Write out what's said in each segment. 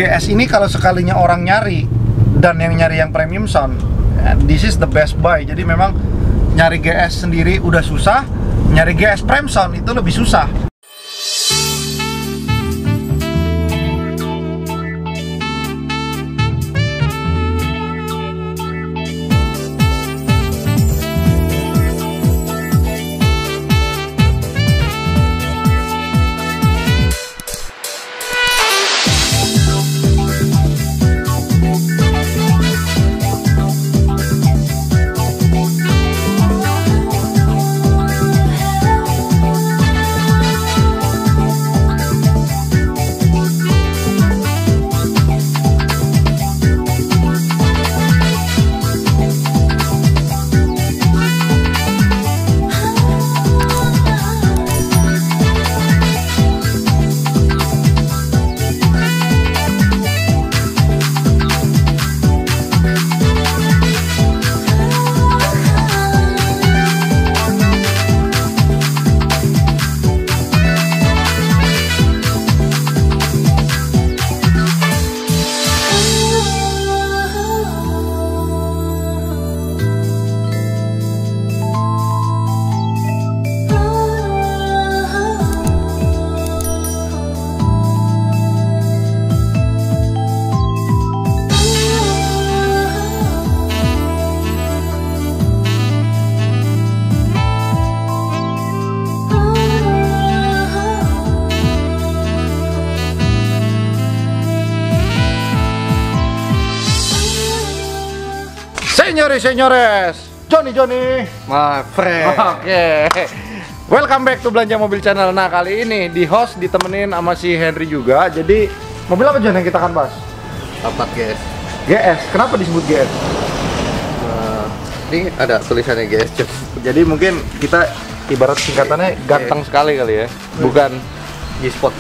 GS ini kalau sekalinya orang nyari dan yang nyari yang premium sound, this is the best buy. Jadi memang nyari GS sendiri udah susah, nyari GS Prime Sound itu lebih susah. Senyores, Johnny, my friend. Oke. Welcome back to Belanja Mobil Channel. Nah, kali ini di host ditemenin sama si Henry juga. Jadi, mobil apa John yang kita akan bahas? Apa GS? GS. Kenapa disebut GS? Ini ada tulisannya GS. Jadi mungkin kita ibarat singkatannya ganteng sekali kali ya. Bukan G-Spot.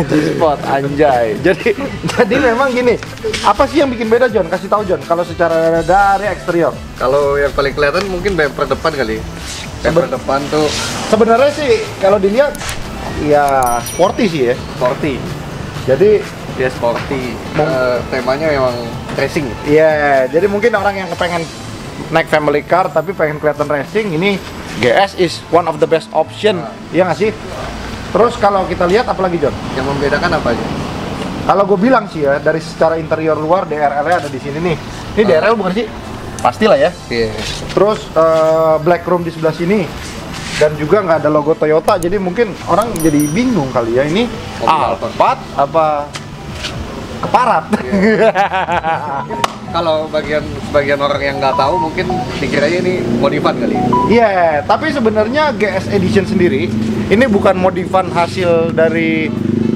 G-Spot, anjay. Jadi memang gini. Apa sih yang bikin beda John? Kasih tahu John. Kalau secara dari eksterior. Kalau yang paling kelihatan mungkin bumper depan kali. Bumper depan tuh sebenarnya sih kalau dilihat ya sporty sih ya. Sporty. Jadi dia sporty. Temanya memang racing. Iya, jadi mungkin orang yang pengen naik family car tapi pengen kelihatan racing, ini GS is one of the best option. Iya nggak sih? Terus kalau kita lihat apalagi John? Yang membedakan apa aja? Kalau gue bilang sih ya, dari secara interior luar DRL-nya ada di sini nih. Ini DRL bukan sih? Pastilah ya. Iya. Terus black room di sebelah sini. Dan juga nggak ada logo Toyota, jadi mungkin orang jadi bingung kali ya, ini Alphard apa keparat. Kalau bagian orang yang nggak tahu mungkin dikiranya ini modifan kali. Iya, tapi sebenarnya GS Edition sendiri ini bukan modifan hasil dari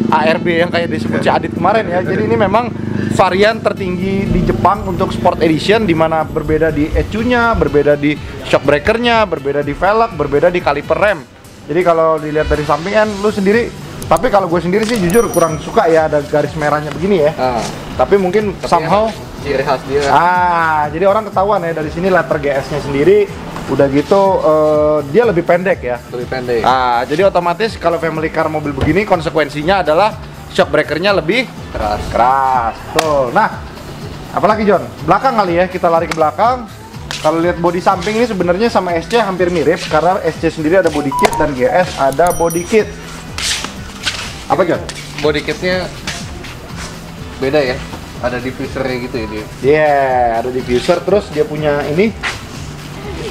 ARB yang kayak disebut si Adit kemarin ya. Jadi ini memang varian tertinggi di Jepang untuk Sport Edition, di mana berbeda di ECU-nya, berbeda di shock breaker-nya, berbeda di velg, berbeda di kaliper rem. Jadi kalau dilihat dari sampingan lu sendiri, tapi kalau gue sendiri sih jujur kurang suka ya ada garis merahnya begini ya. Tapi mungkin somehow ciri khas dia. Jadi orang ketahuan ya dari sini letter GS-nya sendiri. Udah gitu dia lebih pendek ya. Lebih pendek. Jadi otomatis kalau family car mobil begini konsekuensinya adalah shock breaker-nya lebih keras. Tuh. Nah, apalagi John? Belakang kali ya, kita lari ke belakang. Kalau lihat bodi samping ini sebenarnya sama SC hampir mirip karena SC sendiri ada body kit dan GS ada body kit. Apa John? Body kitnya beda ya. Ada diffusernya gitu ya dia. Iya, ada diffuser, terus dia punya ini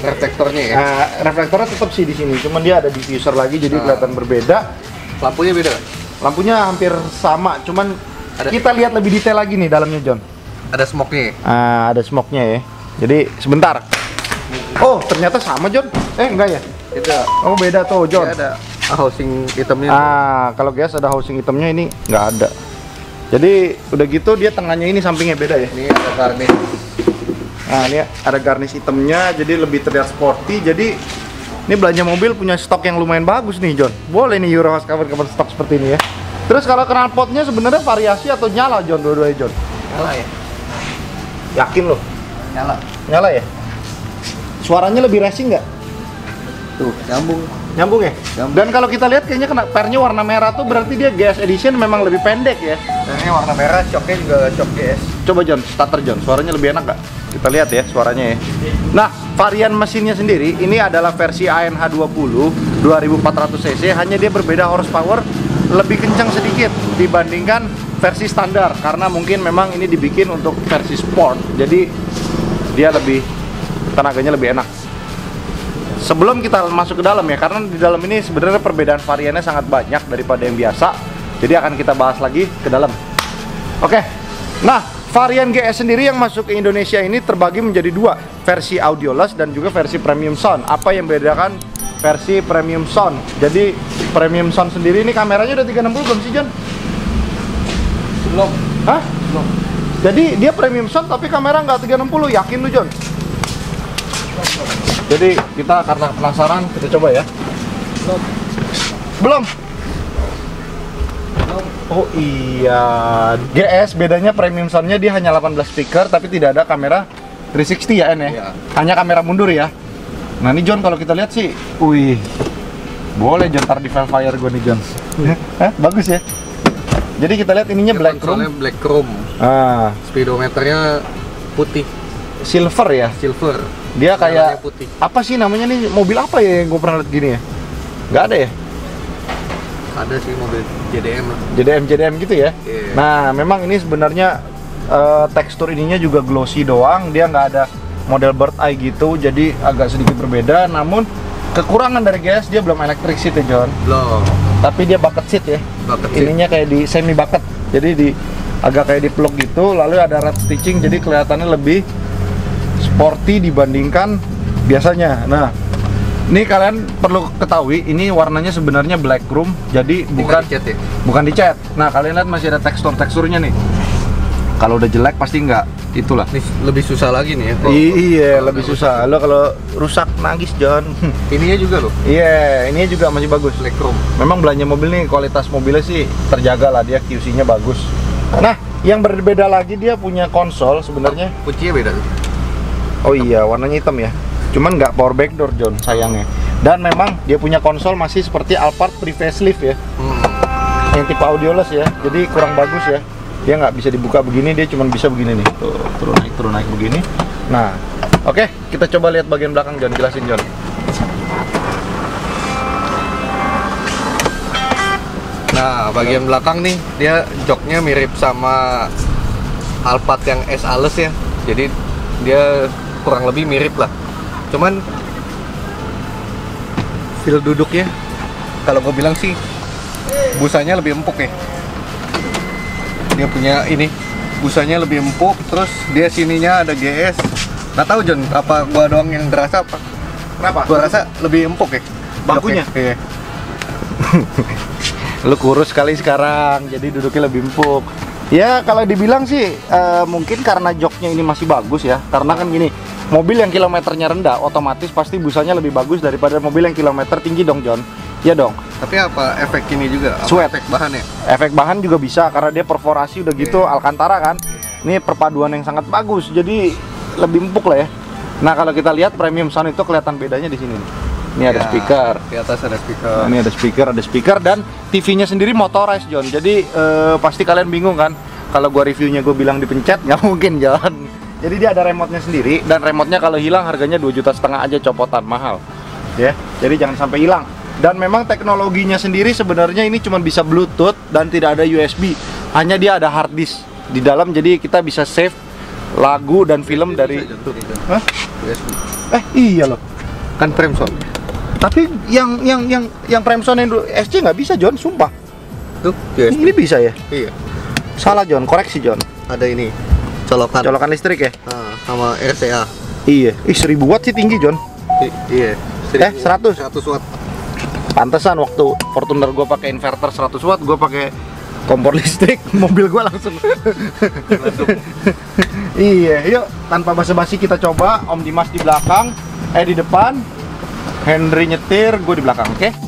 reflektornya ya. Reflektornya tetap sih di sini, cuman dia ada diffuser lagi jadi kelihatan berbeda. Lampunya beda? Lampunya hampir sama, cuman kita lihat lebih detail lagi nih dalamnya John. Ada smoke-nya. Ada smoke-nya ya. Jadi sebentar. Oh, ternyata sama John. Enggak ya? Itu. Oh, beda tuh John. Ada housing hitamnya. Kalau GS ada housing hitamnya, ini nggak ada. Jadi udah gitu dia tengahnya ini sampingnya beda ya. Ini ada garnish. Nah, ini ada garnish hitamnya, jadi lebih terlihat sporty. Jadi ini belanja mobil punya stok yang lumayan bagus nih John. Boleh nih Eurohouse cover stok seperti ini ya. Terus kalau knalpotnya sebenarnya variasi atau nyala John, dua-duanya John? Nyala ya. Yakin loh? Nyala. Nyala ya? Suaranya lebih racing nggak? Tuh, nyambung. Nyambung ya? Nyambung. Dan kalau kita lihat kayaknya kena pernya warna merah tuh berarti dia GS Edition memang lebih pendek ya. Dan ini warna merah, shocknya juga shock GS. Coba John, starter John, suaranya lebih enak nggak? Kita lihat ya suaranya ya. Nah, varian mesinnya sendiri ini adalah versi ANH20 2400 cc, hanya dia berbeda horsepower lebih kencang sedikit dibandingkan versi standar karena mungkin memang ini dibikin untuk versi sport. Jadi dia lebih tenaganya lebih enak. Sebelum kita masuk ke dalam ya, karena di dalam ini sebenarnya perbedaan variannya sangat banyak daripada yang biasa. Jadi akan kita bahas lagi ke dalam. Oke. Nah, varian GS sendiri yang masuk ke Indonesia ini terbagi menjadi dua, versi audioles dan juga versi premium sound. Apa yang membedakan versi premium sound? Jadi premium sound sendiri ini kameranya udah 360 belum sih, John? Belum. Hah? Belum. Jadi dia premium sound tapi kamera nggak 360, yakin lu, John? Jadi kita karena penasaran kita coba ya. Belum. Oh iya, GS bedanya premium soundnya dia hanya 18 speaker tapi tidak ada kamera 360 ya, N ya? Iya. Hanya kamera mundur ya. Nah ini John kalau kita lihat sih, wih, boleh John taruh di Velfire gue nih John. Hah? Bagus ya. Jadi kita lihat ininya black chrome. Black chrome. Ah, Speedometernya putih, silver ya. silver. Dia kayak Warnanya putih. apa sih namanya nih, mobil apa ya yang gue pernah lihat gini ya? Nggak ada ya? Ada sih mobil JDM lah. JDM gitu ya. Iya. Nah memang ini sebenarnya tekstur ininya juga glossy doang, dia nggak ada model bird eye gitu, jadi agak sedikit berbeda. Namun kekurangan dari GS dia belum electric seat ya John, Belum. tapi dia bucket seat ya. Bucket seat. Ininya kayak di semi bucket, jadi di agak kayak di plug gitu, lalu ada red stitching, jadi kelihatannya lebih sporty dibandingkan biasanya. Nah, ini kalian perlu ketahui, ini warnanya sebenarnya black chrome, jadi bukan dicat ya? bukan dicat. Nah, kalian lihat masih ada teksturnya nih. Kalau udah jelek pasti nggak itulah. Ini lebih susah lagi nih ya. Iya, kalau lebih udah susah. Lo kalau rusak nangis John. Ininya juga loh, Iya, ini juga masih bagus. black chrome. Memang belanja mobil nih, kualitas mobilnya sih terjaga lah, dia QC-nya bagus. Nah, yang berbeda lagi dia punya konsol sebenarnya. Kuncinya beda tuh. Oh iya, warnanya hitam ya. Cuman nggak power backdoor John, sayangnya. Dan memang dia punya konsol masih seperti Alphard pre-facelift ya, yang tipe audioles ya. Jadi kurang bagus ya. Dia nggak bisa dibuka begini, dia cuma bisa begini nih. Tuh, turun naik begini. Nah, oke, kita coba lihat bagian belakang John, jelasin John. Nah, bagian belakang nih, dia joknya mirip sama Alphard yang S-Ales ya. Jadi dia kurang lebih mirip lah. Cuman feel duduknya, kalau gue bilang sih busanya lebih empuk ya. Dia punya ini, busanya lebih empuk, terus dia sininya ada GS. Nggak tahu John, apa gua doang yang terasa apa? Kenapa? Gua rasa lebih empuk ya. Bangkunya? Iya. Lu kurus sekali sekarang, jadi duduknya lebih empuk. Ya kalau dibilang sih mungkin karena joknya ini masih bagus ya. Karena kan gini, mobil yang kilometernya rendah otomatis pasti busanya lebih bagus daripada mobil yang kilometer tinggi dong John. Iya dong. Tapi apa efek ini juga? Apa Sweat. efek bahan ya? Efek bahan juga bisa karena dia perforasi udah gitu Alcantara kan. Ini perpaduan yang sangat bagus, jadi lebih empuk lah ya. Nah kalau kita lihat premium sound itu kelihatan bedanya di sini nih. Ini ada Ya, speaker. Di atas ada speaker. Ini ada speaker dan TV-nya sendiri motorized John. Jadi pasti kalian bingung kan kalau gua reviewnya gue bilang dipencet, nggak mungkin John. Jadi dia ada remote-nya sendiri dan remote-nya kalau hilang harganya 2,5 juta aja, copotan mahal. Ya. Jadi jangan sampai hilang. Dan memang teknologinya sendiri sebenarnya ini cuma bisa Bluetooth dan tidak ada USB. Hanya dia ada hard disk di dalam, jadi kita bisa save lagu dan film dari. Hah? USB. Iya loh. Kan frame sound. Tapi yang frame sound yang SC nggak bisa John, sumpah. Tuh, USB. Ini bisa ya? Iya. Salah John, koreksi John. Ada ini. Colokan Listrik ya? Nah, sama RCA. Iya. 1000 watt sih tinggi John. Iya. 100? 100 watt. Pantesan waktu Fortuner gue pakai inverter 100 watt, gue pakai kompor listrik, mobil gue langsung. Iya, yuk tanpa basa-basi kita coba. Om Dimas di belakang, di depan, Henry nyetir, gue di belakang, oke?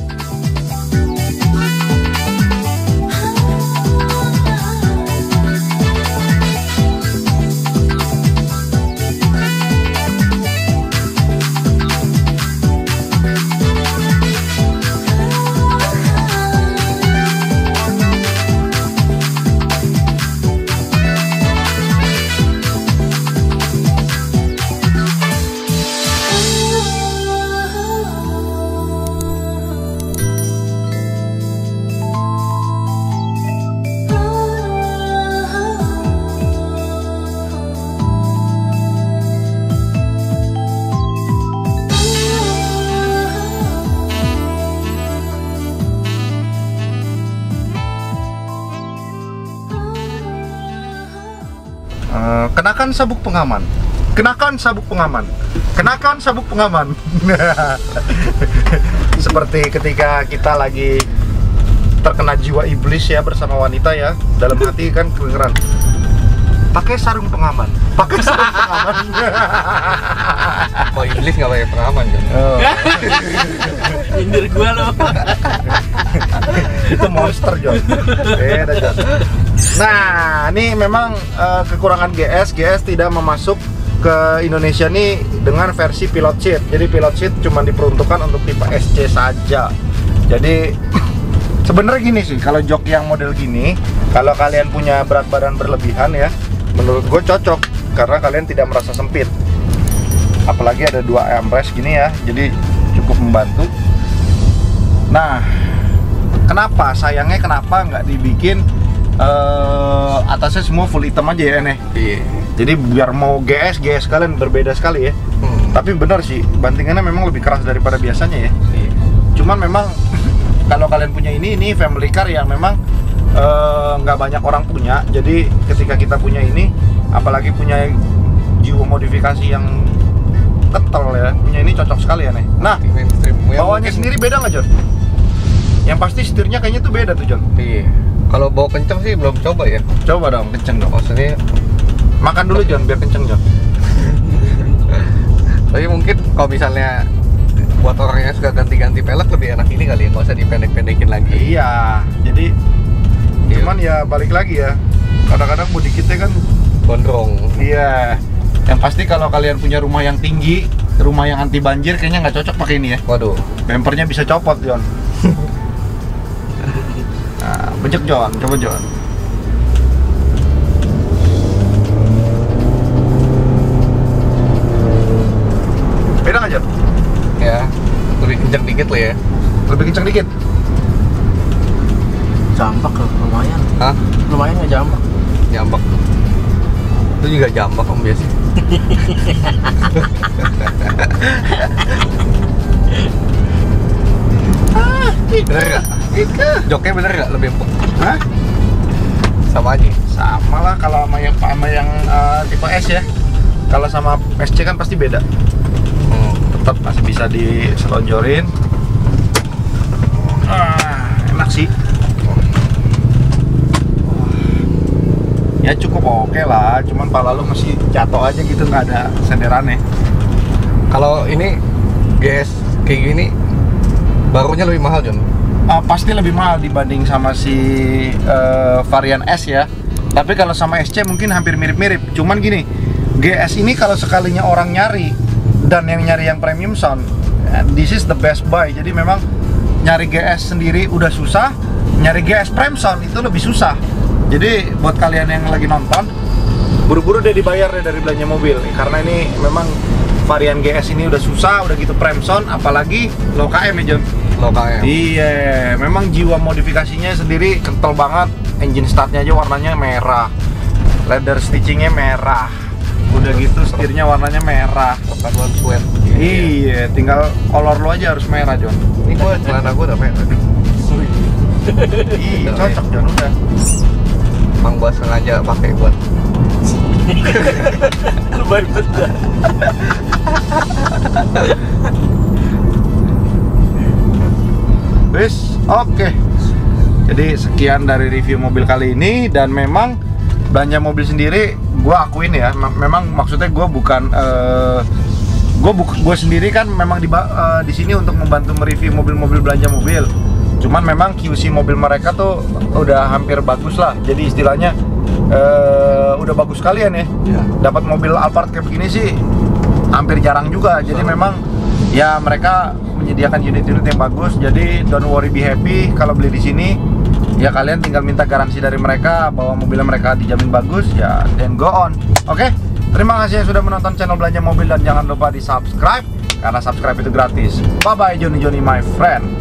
kenakan sabuk pengaman. Kenakan sabuk pengaman. Kenakan sabuk pengaman. Seperti ketika kita lagi terkena jiwa iblis ya bersama wanita ya, dalam hati kan kedengeran. Pakai sarung pengaman. Pakai sarung pengaman. Oh, iblis nggak pakai pengaman kan? Oh. Nyindir gua lo. Itu monster, John. Beda, John. Nah, ini memang kekurangan GS tidak memasuk ke Indonesia nih dengan versi pilot seat. Jadi pilot seat cuma diperuntukkan untuk tipe SC saja. Jadi sebenarnya gini sih, kalau jok yang model gini, kalau kalian punya berat badan berlebihan ya, menurut gue cocok karena kalian tidak merasa sempit. Apalagi ada 2 armrest gini ya, jadi cukup membantu. Nah, sayangnya kenapa nggak dibikin atasnya semua full hitam aja ya nih? Iya. Jadi biar mau GS kalian berbeda sekali ya. Tapi benar sih, bantingannya memang lebih keras daripada biasanya ya. Iya. Cuman memang kalau kalian punya ini family car yang memang nggak banyak orang punya. Jadi ketika kita punya ini, apalagi punya jiwa modifikasi yang kental ya, punya ini cocok sekali ya nih. Nah, bawanya sendiri beda nggak, John? Yang pasti setirnya kayaknya tuh beda tuh, John. Iya. Kalau bawa kenceng sih belum coba ya. Coba dong, kenceng dong. Maksudnya Makan dulu, John, biar kenceng, John. tapi mungkin kalau misalnya buat orang yang suka ganti-ganti pelek lebih enak ini kali ya, nggak usah dipendek-pendekin lagi. Iya, jadi cuman ya balik lagi ya. Kadang-kadang bodi kita kan Gondrong. iya. Yang pasti kalau kalian punya rumah yang tinggi, rumah yang anti banjir, kayaknya nggak cocok pakai ini ya. Waduh. Bempernya bisa copot, John. Nah, bejek, John. Coba, John. Beda nggak, John? Ya, lebih kenceng dikit lah ya. Lebih kencang dikit. Jambak loh, lumayan. Hah? Lumayan nggak jambak? Jambak. Itu juga jambak om biasa. Bener nggak? Joknya bener nggak lebih empuk? Hah? Sama aja. Sama lah kalau sama yang tipe S ya. Kalau sama SC kan pasti beda. Tetap masih bisa diselonjorin. Enak sih. Ya cukup oke lah, cuman pala lu masih jatuh aja gitu, nggak ada senderannya. Kalau ini GS kayak gini barunya lebih mahal, John? Pasti lebih mahal dibanding sama si varian S ya. Tapi kalau sama SC mungkin hampir mirip-mirip. Cuman gini, GS ini kalau sekalinya orang nyari dan yang nyari yang premium sound, this is the best buy. Jadi memang nyari GS sendiri udah susah, nyari GS Prime Sound itu lebih susah. Jadi buat kalian yang lagi nonton, buru-buru deh dibayar deh dari belanja mobil, karena ini memang varian GS ini udah susah, udah gitu Prime Sound, apalagi low KM ya, John. Low KM. Iya, memang jiwa modifikasinya sendiri kental banget. Engine startnya aja warnanya merah, leather stitchingnya merah, udah gitu setirnya warnanya merah. Perpaduan sweat. Iya, tinggal color lo aja harus merah, John. Ini gua celana gua udah merah. Iya, cocok, John, udah. Emang gua sengaja pakai buat Lebay banget. Wis, oke. Jadi sekian dari review mobil kali ini, dan memang belanja mobil sendiri gua akuin ya, memang maksudnya gua bukan gue sendiri kan memang di sini untuk membantu mereview mobil-mobil belanja mobil. Cuman memang QC mobil mereka tuh udah hampir bagus lah. Jadi istilahnya udah bagus sekalian ya. Dapat mobil Alphard kayak begini sih hampir jarang juga. Jadi memang ya mereka menyediakan unit-unit yang bagus. Jadi don't worry, be happy kalau beli di sini. Ya kalian tinggal minta garansi dari mereka bahwa mobilnya mereka dijamin bagus, ya then go on. Oke? Terima kasih yang sudah menonton channel Belanja Mobil, dan jangan lupa di subscribe karena subscribe itu gratis. Bye bye Johnny my friend.